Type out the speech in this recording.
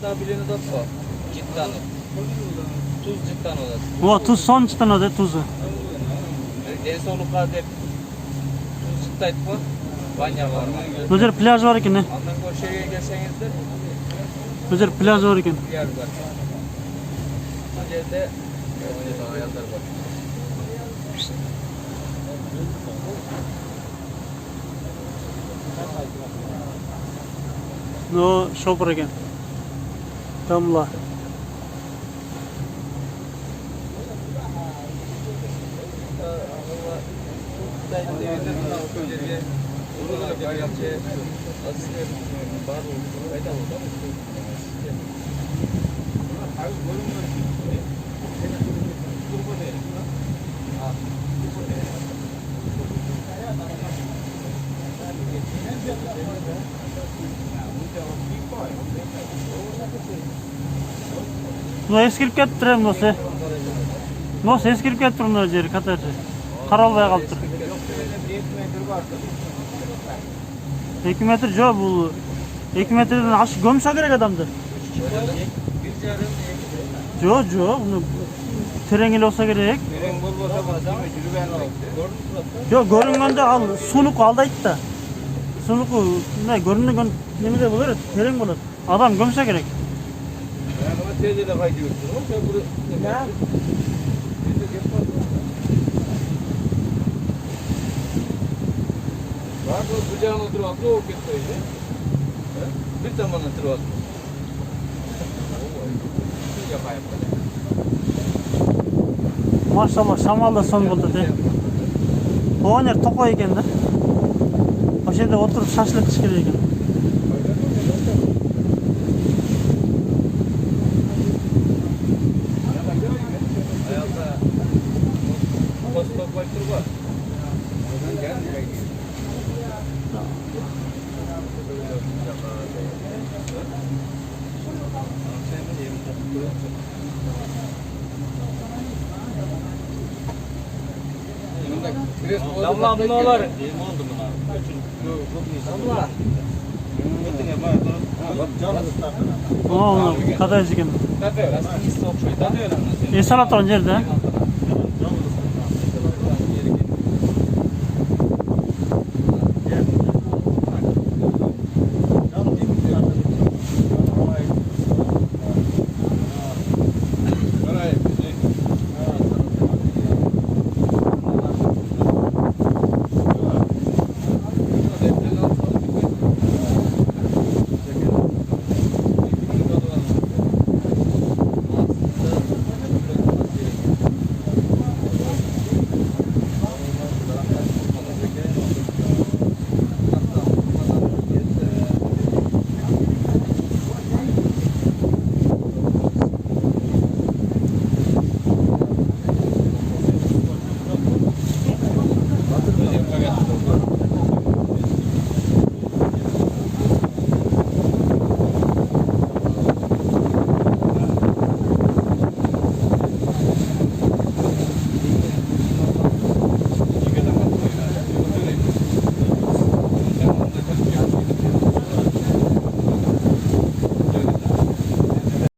da bileni de bu. Cidden. Tuz cidden o da. O tuz son cidden o da tuzu. En soluklar hep tuz cidden bu. Banya var. Bu yer plaj var ekan. Ondan o şeye gelseniz de Bu yer plaj var ekan. yer var. Bu yerde ayaklar var. No shopper ekan. Damla. No eskirip ketiptir hem no'si. No'si eskirip ketiptir mына jeri katarchi. Qaralbay qolibdir. 2 metr jo'q bu. 2 metrdan aşık gömsa kerak adamdı. Jo'q, uni terengil olsa kerak. Jo'q, ko'ringanda al, sunuq aldaydi da. Sunuqu bunday ko'ringan nimada bo'lar? Tereng bo'lar. Adam gömsa kerak. Teyzeyle kaydıyorsun. Sen bunu ne? Bak o bıçağına oturup o gittiydi. Bir zaman oturup. Yapayım. Maşallah şamal da son buldu de. O ner topa ekan da. O yerda oturup şaşlık iş kerak ekan. Damla ne olur? O kadar ekan. Tabii, aslında soğuk şey. Tabii öyle. Esalat on yerde.